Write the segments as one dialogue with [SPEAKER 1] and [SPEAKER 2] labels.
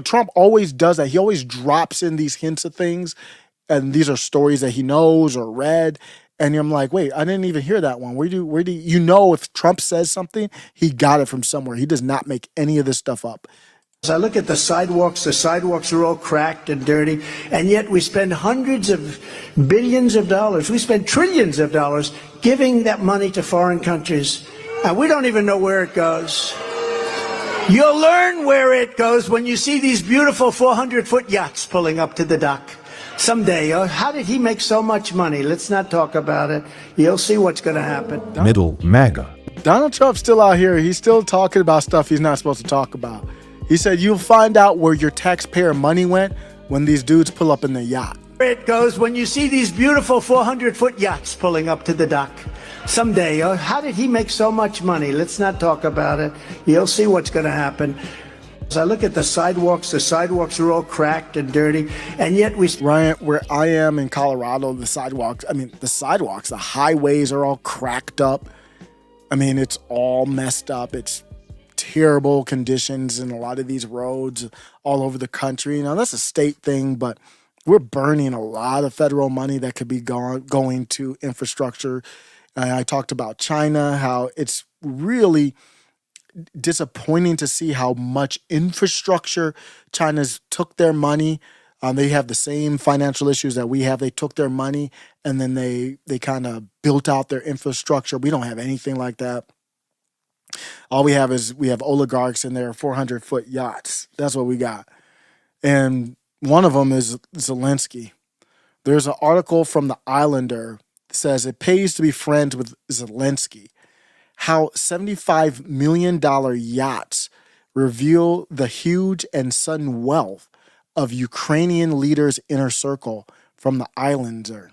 [SPEAKER 1] Trump always does that. He always drops in these hints of things, and these are stories that he knows or read. And I'm like, wait, I didn't even hear that one. Where do if Trump says something, he got it from somewhere. He does not make any of this stuff up.
[SPEAKER 2] As I look at the sidewalks are all cracked and dirty, and yet we spend hundreds of billions of dollars, we spend trillions of dollars giving that money to foreign countries, and we don't even know where it goes. You'll learn where it goes when you see these beautiful 400-foot yachts pulling up to the dock someday. How did he make so much money? Let's not talk about it. You'll see what's going to happen.
[SPEAKER 3] Middle MAGA.
[SPEAKER 1] Donald Trump's still out here. He's still talking about stuff he's not supposed to talk about. He said, you'll find out where your taxpayer money went when these dudes pull up in the yacht.
[SPEAKER 2] Where it goes when you see these beautiful 400-foot yachts pulling up to the dock someday. How did he make so much money? Let's not talk about it. You'll see what's going to happen. As I look at the sidewalks are all cracked and dirty, and yet
[SPEAKER 1] Ryan, where I am in Colorado, the highways are all cracked up. I mean, it's all messed up. It's terrible conditions in a lot of these roads all over the country. Now, that's a state thing, but we're burning a lot of federal money that could be going to infrastructure. I talked about China, how it's really disappointing to see how much infrastructure China's took their money. They have the same financial issues that we have. They took their money and then they kind of built out their infrastructure. We don't have anything like that. All we have oligarchs in their 400-foot yachts. That's what we got. And one of them is Zelenskyy. There's an article from The Islander that says it pays to be friends with Zelenskyy. How $75 million yachts reveal the huge and sudden wealth of Ukrainian leaders' inner circle from The Islander.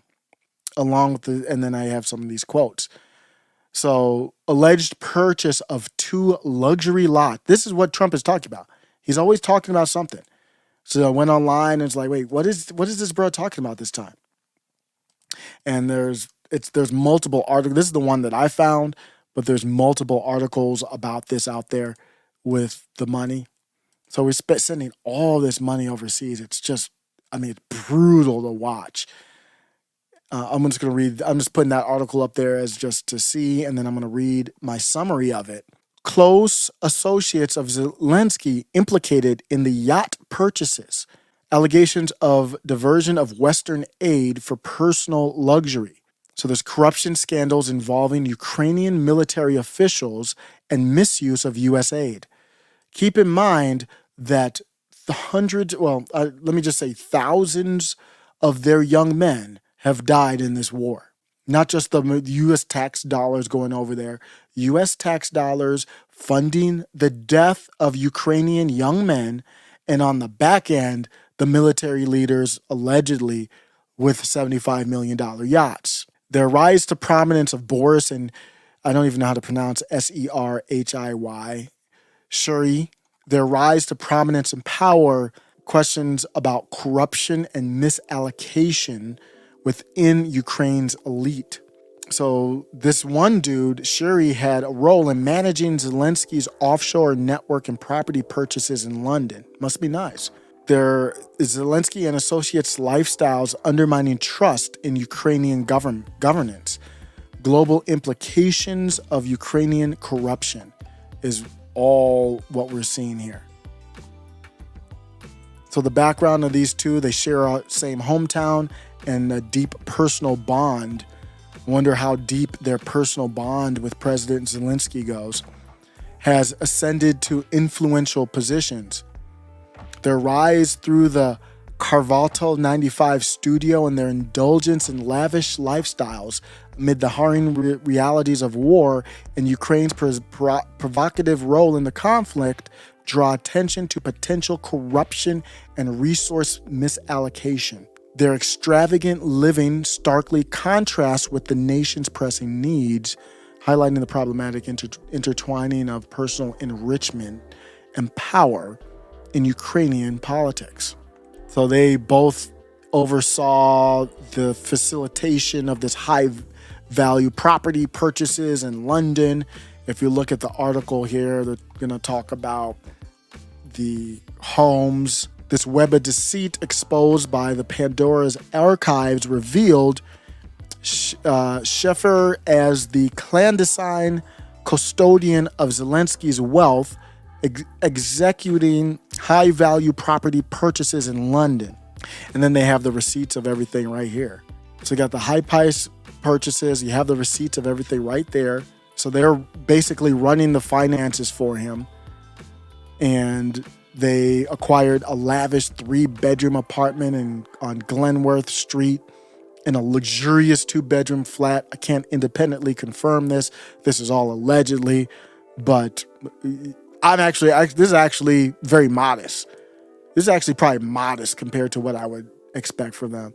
[SPEAKER 1] And then I have some of these quotes. So, alleged purchase of 2 luxury lots. This is what Trump is talking about. He's always talking about something. So I went online and it's like, wait, what is this bro talking about this time? And there's multiple articles. This is the one that I found, but there's multiple articles about this out there with the money. So we're sending all this money overseas. It's just, it's brutal to watch. I'm just putting that article up there as just to see, and then I'm going to read my summary of it. Close associates of Zelenskyy implicated in the yacht purchases. Allegations of diversion of Western aid for personal luxury. So there's corruption scandals involving Ukrainian military officials and misuse of U.S. aid. Keep in mind that thousands of their young men have died in this war. Not just the U.S. tax dollars going over there. U.S. tax dollars funding the death of Ukrainian young men, and on the back end, the military leaders allegedly with $75 million yachts. Their rise to prominence of Boris and I don't even know how to pronounce Serhiy Shefir. Their rise to prominence and power, questions about corruption and misallocation within Ukraine's elite. So this one dude, Shuri, had a role in managing Zelenskyy's offshore network and property purchases in London. Must be nice. There is Zelenskyy and associates' lifestyles undermining trust in Ukrainian governance. Global implications of Ukrainian corruption is all what we're seeing here. So the background of these two, they share a same hometown and a deep personal bond. Wonder how deep their personal bond with President Zelenskyy goes. Has ascended to influential positions. Their rise through the Carvalho 95 studio and their indulgence in lavish lifestyles amid the harrowing realities of war and Ukraine's provocative role in the conflict draw attention to potential corruption and resource misallocation. Their extravagant living starkly contrasts with the nation's pressing needs, highlighting the problematic intertwining of personal enrichment and power in Ukrainian politics. So they both oversaw the facilitation of this high-value property purchases in London. If you look at the article here, they're going to talk about the homes. This web of deceit exposed by the Pandora's archives revealed Shefir as the clandestine custodian of Zelensky's wealth, executing high-value property purchases in London. And then they have the receipts of everything right here. So you got the high-price purchases. You have the receipts of everything right there. So they're basically running the finances for him. And they acquired a lavish 3-bedroom apartment on Glenworth Street in a luxurious 2-bedroom flat. I can't independently confirm this. This is all allegedly, but this is actually very modest. This is actually probably modest compared to what I would expect from them.